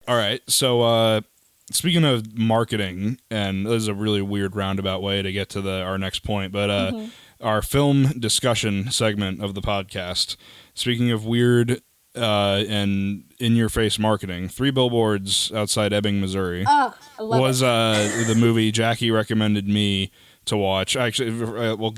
All right. So, speaking of marketing, and this is a really weird roundabout way to get to our next point, but our film discussion segment of the podcast. Speaking of weird and in-your-face marketing, Three Billboards Outside Ebbing, Missouri Oh, I love was it. The movie Jackie recommended me to watch. Actually,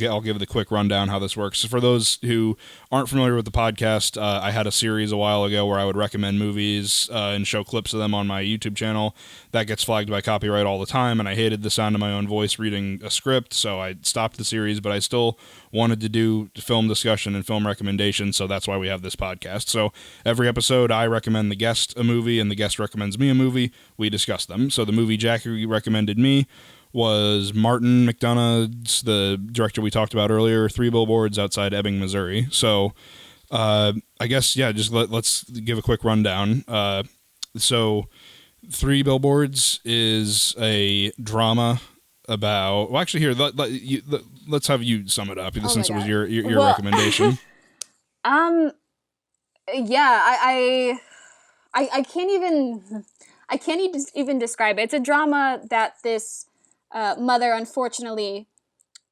I'll give the quick rundown how this works. For those who aren't familiar with the podcast, I had a series a while ago where I would recommend movies and show clips of them on my YouTube channel. That gets flagged by copyright all the time, and I hated the sound of my own voice reading a script, so I stopped the series, but I still wanted to do film discussion and film recommendations, so that's why we have this podcast. So every episode, I recommend the guest a movie, and the guest recommends me a movie. We discuss them. So the movie Jackie recommended me was Martin McDonagh's, the director we talked about earlier, Three Billboards Outside Ebbing, Missouri. So I guess, yeah, just let's give a quick rundown. So Three Billboards is a drama about... Well, actually, here, let's have you sum it up, since it was your recommendation. Yeah, I can't even describe it. It's a drama that this mother unfortunately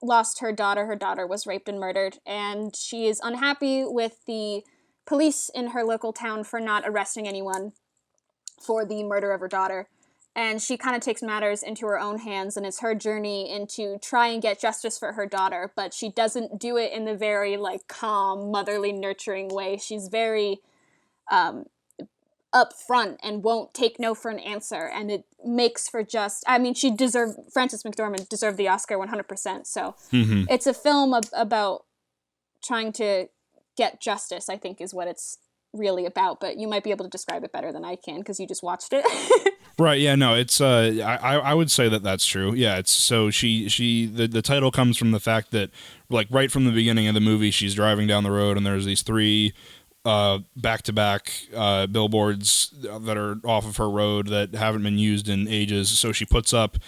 lost her daughter. Her daughter was raped and murdered, and she is unhappy with the police in her local town for not arresting anyone for the murder of her daughter. And she kind of takes matters into her own hands, and it's her journey into try and get justice for her daughter, but she doesn't do it in the very, calm, motherly, nurturing way. She's very upfront and won't take no for an answer, and it makes for Frances McDormand deserved the Oscar 100%, so it's a film about trying to get justice, I think, is what it's really about, but you might be able to describe it better than I can, because you just watched it. Right, yeah, no, it's, I would say that that's true. Yeah, it's, so the title comes from the fact that, right from the beginning of the movie, she's driving down the road, and there's these three back-to-back billboards that are off of her road that haven't been used in ages. So she puts up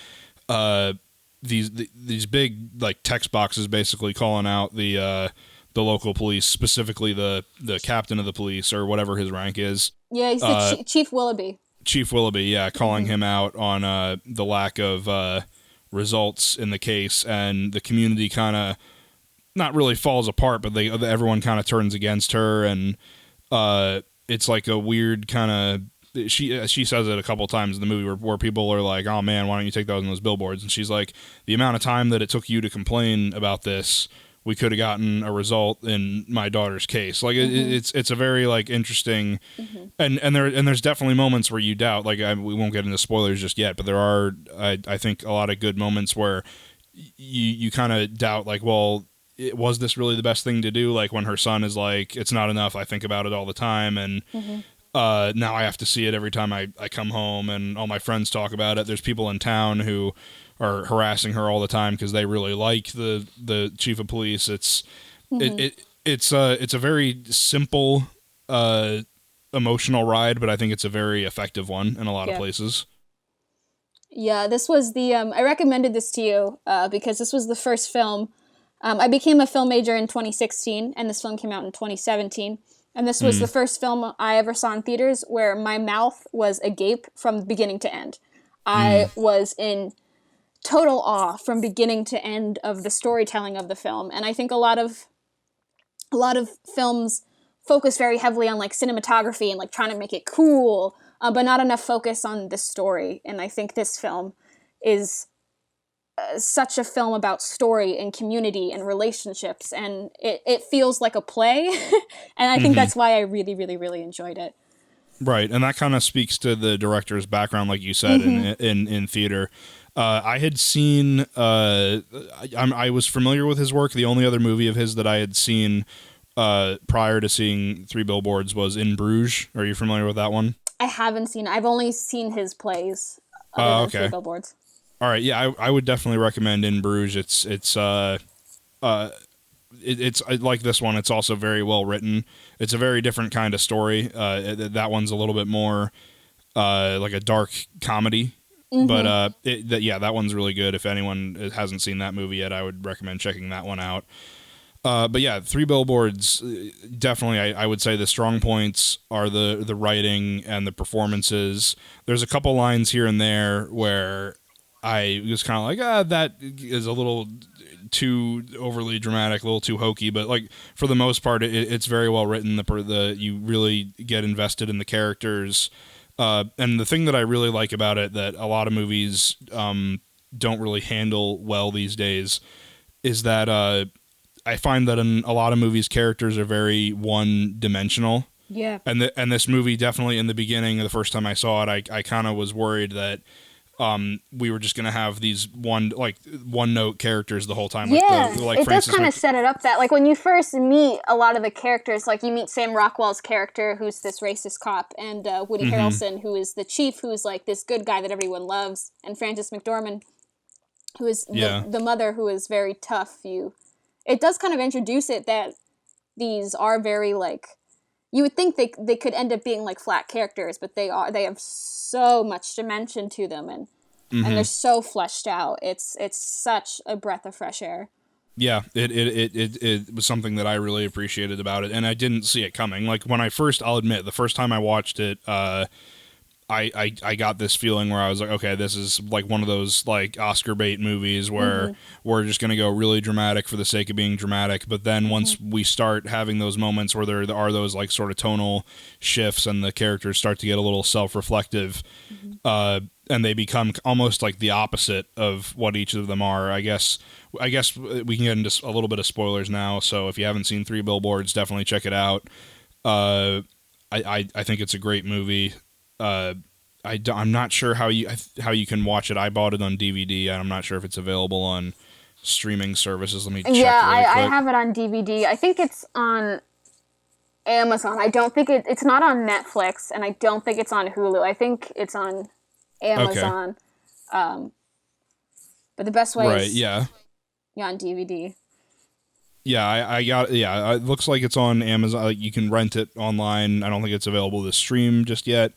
these big text boxes, basically calling out the local police, specifically the captain of the police or whatever his rank is. Yeah, he's the Chief Willoughby. Chief Willoughby, yeah, calling him out on the lack of results in the case, and the community kind of not really falls apart, but everyone kind of turns against her, and it's like a weird kind of... She says it a couple times in the movie where people are like, "Oh man, why don't you take those on those billboards?" And she's like, "The amount of time that it took you to complain about this, we could have gotten a result in my daughter's case." It's a very interesting, and there's definitely moments where you doubt. We won't get into spoilers just yet, but there are I think a lot of good moments where you kind of doubt, well, was this really the best thing to do? When her son is like, "It's not enough. I think about it all the time, and now I have to see it every time I come home, and all my friends talk about it." There's people in town who are harassing her all the time because they really like the chief of police. It's a very simple emotional ride, but I think it's a very effective one in a lot of places. Yeah, this was I recommended this to you because this was the first film. I became a film major in 2016, and this film came out in 2017. And this was the first film I ever saw in theaters where my mouth was agape from beginning to end. I was in total awe from beginning to end of the storytelling of the film. And I think a lot of films focus very heavily on cinematography and trying to make it cool, but not enough focus on the story. And I think this film is such a film about story and community and relationships, and it feels like a play. And I think that's why I really, really, really enjoyed it. Right, and that kind of speaks to the director's background, like you said, in theater. I had seen, I was familiar with his work. The only other movie of his that I had seen prior to seeing Three Billboards was In Bruges. Are you familiar with that one? I haven't seen it. I've only seen his plays. Okay. Three Billboards. All right, yeah, I would definitely recommend In Bruges. It's like this one. It's also very well written. It's a very different kind of story. That one's a little bit more like a dark comedy, but that one's really good. If anyone hasn't seen that movie yet, I would recommend checking that one out. But yeah, Three Billboards, definitely, I would say the strong points are the writing and the performances. There's a couple lines here and there where I was kind of like, that is a little too overly dramatic, a little too hokey. But like for the most part, it's very well written. You really get invested in the characters. And the thing that I really like about it that a lot of movies don't really handle well these days is that I find that in a lot of movies, characters are very one-dimensional. Yeah. And this movie, definitely in the beginning, the first time I saw it, I kind of was worried that we were just going to have these one-note characters the whole time. Yeah, it does kind of set it up that, like, when you first meet a lot of the characters, like, you meet Sam Rockwell's character, who's this racist cop, and Woody Harrelson, who is the chief, who's, like, this good guy that everyone loves, and Frances McDormand, who is the mother, who is very tough. It does kind of introduce it that these are very, like, you would think they could end up being like flat characters, but they have so much dimension to them, and they're so fleshed out. It's such a breath of fresh air. Yeah, it was something that I really appreciated about it, and I didn't see it coming. Like I'll admit, the first time I watched it, I got this feeling where I was like, okay, this is like one of those like Oscar bait movies where we're just going to go really dramatic for the sake of being dramatic. But then once we start having those moments where there are those like sort of tonal shifts and the characters start to get a little self-reflective, and they become almost like the opposite of what each of them are. I guess we can get into a little bit of spoilers now. So if you haven't seen Three Billboards, definitely check it out. I think it's a great movie. I'm not sure how you can watch it. I bought it on DVD, and I'm not sure if it's available on streaming services. Let me check. Yeah, I have it on DVD. I think it's on Amazon. I don't think it's not on Netflix, and I don't think it's on Hulu. I think it's on Amazon. Okay. But the best way is on DVD. Yeah, I got. Yeah, it looks like it's on Amazon. You can rent it online. I don't think it's available to stream just yet.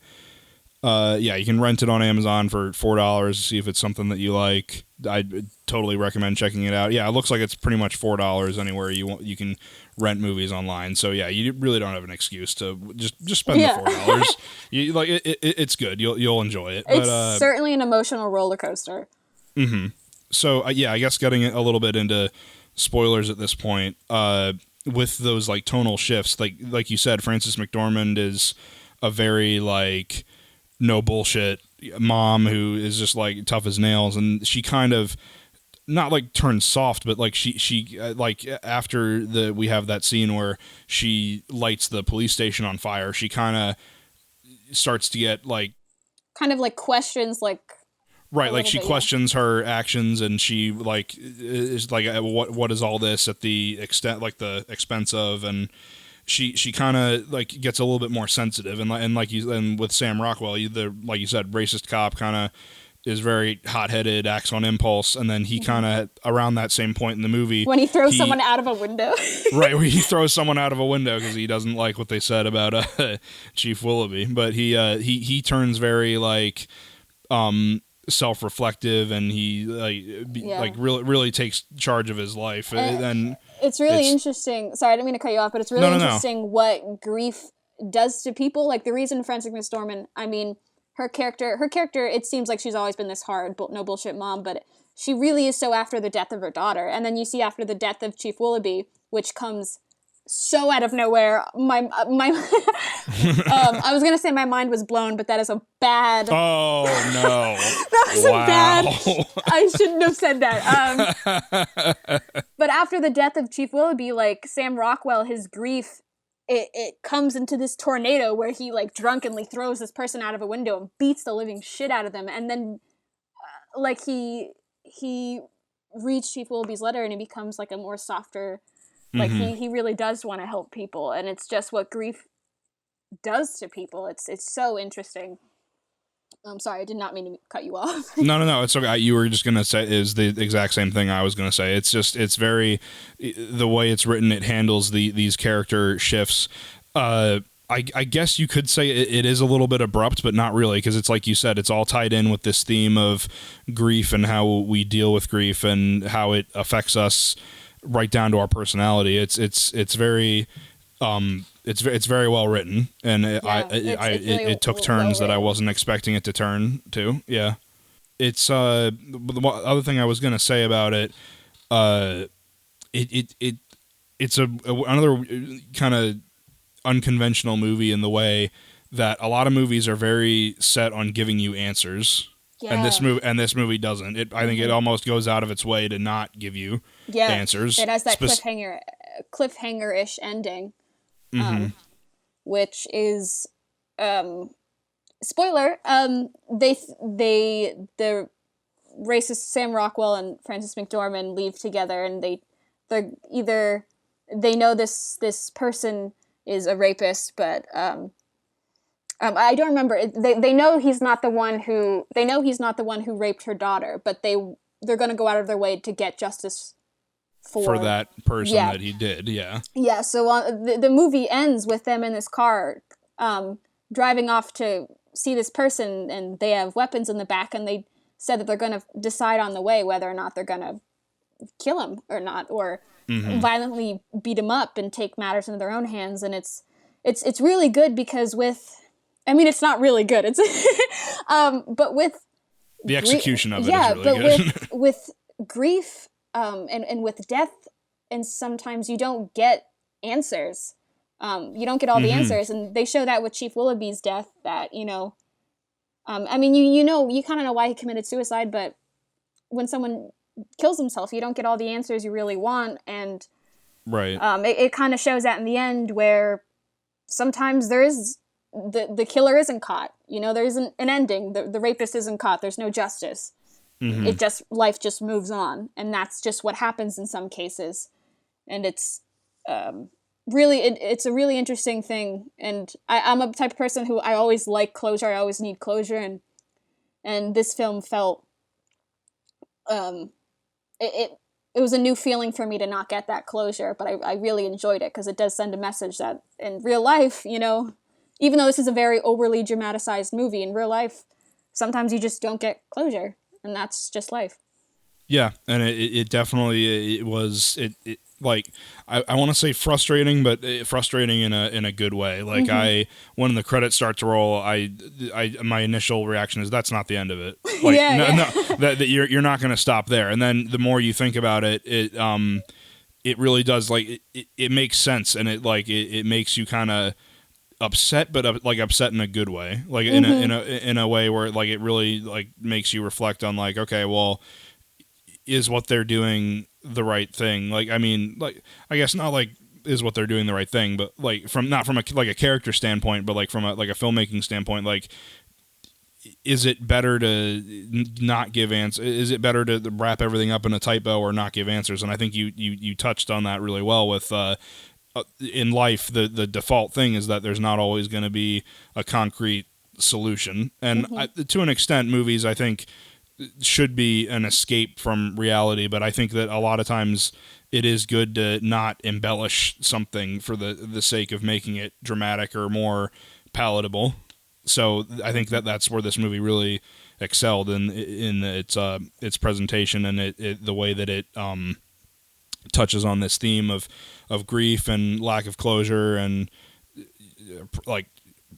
You can rent it on Amazon for $4. See if it's something that you like. I totally recommend checking it out. Yeah, it looks like it's pretty much $4 anywhere you can rent movies online. So yeah, you really don't have an excuse to just spend the $4. It's good. You'll enjoy it. It's certainly an emotional roller coaster. So I guess getting a little bit into spoilers at this point. With those like tonal shifts, like you said, Frances McDormand is a very like no bullshit mom who is just like tough as nails, and she kind of not like turns soft, but like she like after we have that scene where she lights the police station on fire, she kind of starts to get like kind of like questions like right, like she questions her actions, and she like is like what is all this at the expense of, and she kind of like gets a little bit more sensitive, and with Sam Rockwell, like you said, racist cop kind of is very hot-headed, acts on impulse, and then he kind of around that same point in the movie when he throws someone out of a window, right, where he throws someone out of a window because he doesn't like what they said about Chief Willoughby, but he turns very like self-reflective, and he really takes charge of his life, and it's really interesting. Sorry, I didn't mean to cut you off, but it's really interesting what grief does to people. Like the reason Frances McDormand, I mean, her character, it seems like she's always been this hard, no bullshit mom, but she really is so after the death of her daughter. And then you see after the death of Chief Willoughby, which comes so out of nowhere. My I was gonna say my mind was blown, but that is a bad. Oh no! That was a bad. I shouldn't have said that. But after the death of Chief Willoughby, like Sam Rockwell, his grief, it comes into this tornado where he like drunkenly throws this person out of a window and beats the living shit out of them, and then like he reads Chief Willoughby's letter, and he becomes like a more softer. Like he really does want to help people, and it's just what grief does to people. It's so interesting. I'm sorry, I did not mean to cut you off. No, it's okay. You were just gonna say is the exact same thing I was gonna say. It's very the way it's written. It handles these character shifts. I guess you could say it is a little bit abrupt, but not really, because it's like you said, it's all tied in with this theme of grief and how we deal with grief and how it affects us. right down to our personality. It's very it's very well written, and it took turns that I wasn't expecting it to turn to. Yeah, it's the other thing I was gonna say about it. It's another kind of unconventional movie in the way that a lot of movies are very set on giving you answers. Yeah. And this movie doesn't. I think it almost goes out of its way to not give you answers. It has that cliffhanger-ish ending, which is spoiler. The racist Sam Rockwell and Frances McDormand leave together, and they're either they know this person is a rapist, but I don't remember. They know he's not the one who raped her daughter, but they're going to go out of their way to get justice for that person that he did. Yeah. Yeah. So the movie ends with them in this car, driving off to see this person, and they have weapons in the back, and they said that they're going to decide on the way whether or not they're going to kill him or not, or violently beat him up and take matters into their own hands. And it's really good because it's not really good. It's but with the execution of it is really good. with grief and with death, and sometimes you don't get answers. You don't get all the answers, and they show that with Chief Willoughby's death. That you kind of know why he committed suicide, but when someone kills himself, you don't get all the answers you really want, and right. It kind of shows that in the end, where sometimes there is the killer isn't caught. There isn't an ending. The rapist isn't caught. There's no justice. Life just moves on, and that's just what happens in some cases. And it's really it's a really interesting thing. And I'm a type of person who I always like closure. I always need closure, and this film felt it was a new feeling for me to not get that closure, but I really enjoyed it because it does send a message that in real life, even though this is a very overly dramatized movie, in real life, sometimes you just don't get closure, and that's just life. Yeah, and it definitely was like I want to say frustrating, but frustrating in a good way. Like when the credits start to roll, my initial reaction is that's not the end of it. Like that you're not going to stop there. And then the more you think about it, it really does, like it makes sense, and it makes you kind of upset, but like upset in a good way, like in a way where like it really like makes you reflect on like, okay, well, is what they're doing the right thing? Like, I mean, like, I guess not like is what they're doing the right thing, but like not from a character standpoint, but like from a filmmaking standpoint, like, is it better to not give answers? Is it better to wrap everything up in a tight bow or not give answers? And I think you touched on that really well with in life, the default thing is that there's not always going to be a concrete solution, and to an extent, movies, I think, should be an escape from reality, but I think that a lot of times it is good to not embellish something for the sake of making it dramatic or more palatable. So I think that's where this movie really excelled in its presentation, and the way that it touches on this theme of grief and lack of closure, and like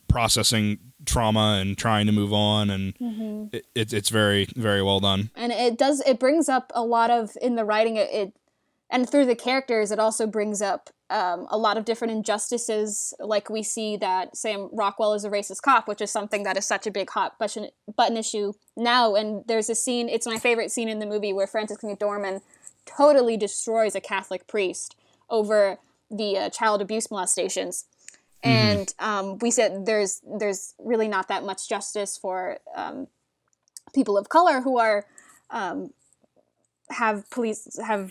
processing trauma and trying to move on, and it's very, very well done. And it brings up a lot of, in the writing, and through the characters, it also brings up a lot of different injustices. Like we see that Sam Rockwell is a racist cop, which is something that is such a big hot button issue now. And there's a scene, it's my favorite scene in the movie, where Frances McDormand totally destroys a Catholic priest over the child abuse molestations. And we said there's really not that much justice for people of color who are have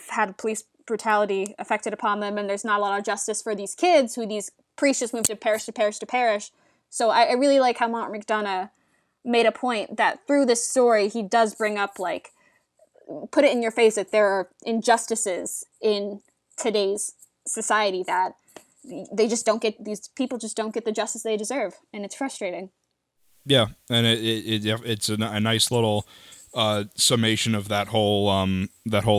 had police brutality affected upon them, and there's not a lot of justice for these kids who these priests just moved to parish to parish to parish. So I really like how McDonagh made a point that through this story he does bring up, like, put it in your face that there are injustices in today's society, that these people just don't get the justice they deserve, and it's frustrating. Yeah, and it's a nice little summation of that whole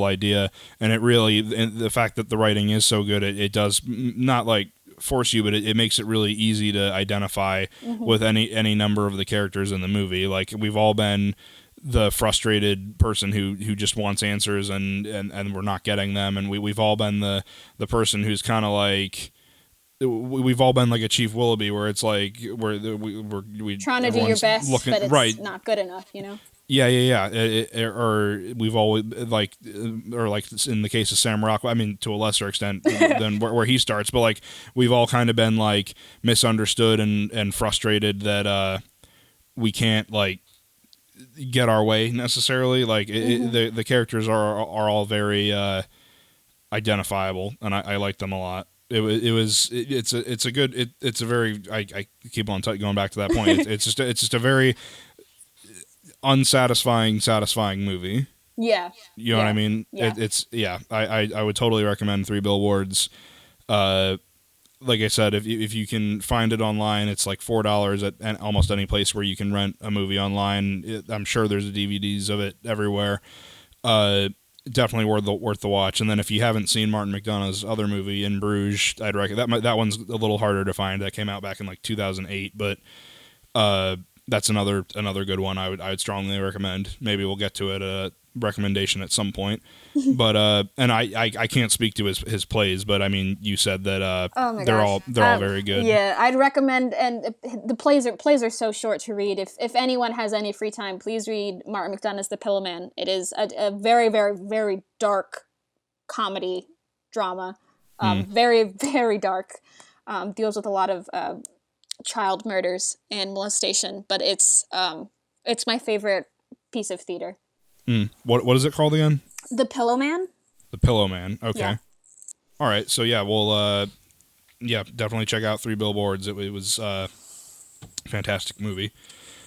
idea, and it really, and the fact that the writing is so good, it does not like force you, but it makes it really easy to identify with any number of the characters in the movie. Like, we've all been the frustrated person who just wants answers and we're not getting them, and we've all been the person who's kind of like, we've all been like a Chief Willoughby, where it's like we're trying to do your best, but it's not good enough, you know? Yeah. Or we've always like in the case of Sam Rockwell, I mean, to a lesser extent than where he starts, but like we've all kind of been like misunderstood and frustrated that we can't like get our way necessarily. Like the characters are all very identifiable, and I like them a lot. It's a very, I keep on going back to that point. It's just a very unsatisfying, satisfying movie. Yeah. You know what I mean? Yeah. I would totally recommend Three Billboards. Like I said, if you can find it online, it's like $4 at almost any place where you can rent a movie online. I'm sure there's DVDs of it everywhere. Definitely worth the watch. And then if you haven't seen Martin McDonagh's other movie, In Bruges, I'd recommend that one's a little harder to find. That came out back in like 2008, but that's another good one. I would strongly recommend. Maybe we'll get to it recommendation at some point. But and I can't speak to his plays, but I mean, you said that they're all very good. Yeah, I'd recommend, and the plays are so short to read. If anyone has any free time, please read Martin McDonagh's The Pillowman. It is a very, very, very dark comedy drama. Very, very dark. Deals with a lot of child murders and molestation, but it's my favorite piece of theater. What is it called again? The Pillowman. The Pillowman. Okay. Yeah. All right. So yeah, we'll definitely check out Three Billboards. It was a fantastic movie.